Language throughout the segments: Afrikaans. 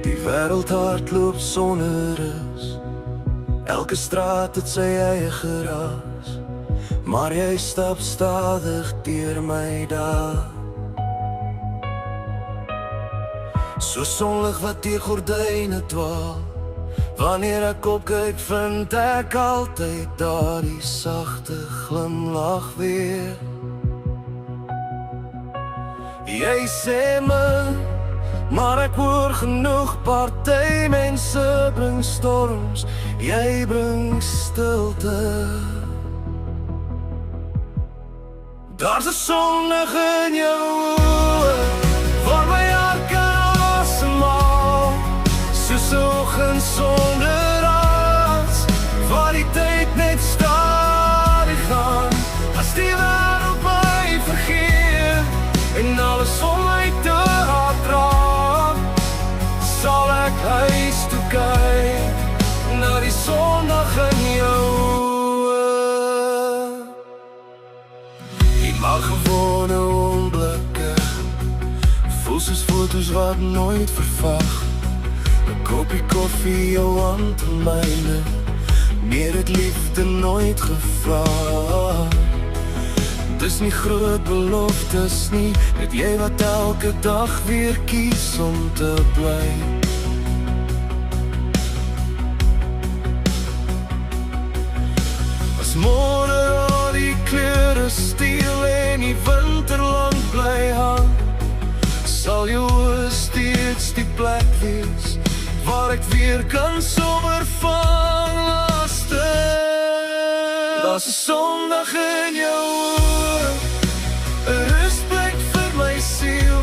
Die wêreld hardloop sonder rus. Elke straat het sy eie geraas, maar jy stap stadig deur my dae. So sonlig wat deur gordyne dwaal. Wanneer ek opkyk vind ek altyd daardie sagte glimlach weer. Jy sê my, maar ek hoor genoeg party mense bring storms, jy bring stilte. Daar's 'n sonnig in jou oë, waar my hart kan asemhaal, soos 'n oggend sonder aas, waar die tyd net stadig gaan. As die wêreld my vergeet en alles om my te hard raak, sal ek huis toe kyk na die sondag in jou oë. Die maar gewone oomblikke voel soos foto's wat nooit vervag. 'n koppie koffie, jou hand in myne, meer het liefde nooit gevra. Dis nie groot beloftes nie, net jy wat elke dag weer kies om te bly. As môre al die kleure steel en die winterland bly hang, sal jou oë steeds die plek wees waar ek weer kan somer vang laste. Daar's 'n sondag in jou oë, 'n rustplek vir my siel.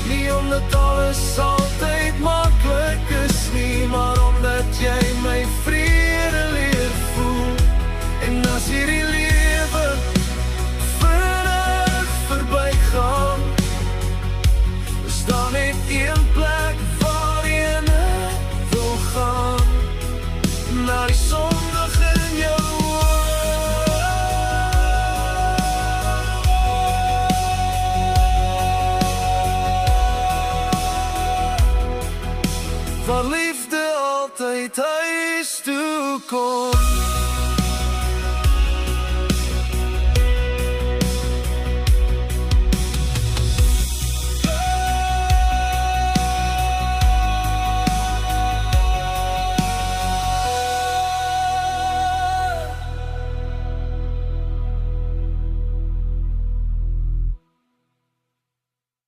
Nie omdat alles altyd maklik is nie, maar omdat jy my vrede leer voel. En as hierdie lewe vinnig verbygaan, is daar net een plek waarheen ek wil gaan, na die sondag in jou oë. Waar liefde altyd huis toe kom.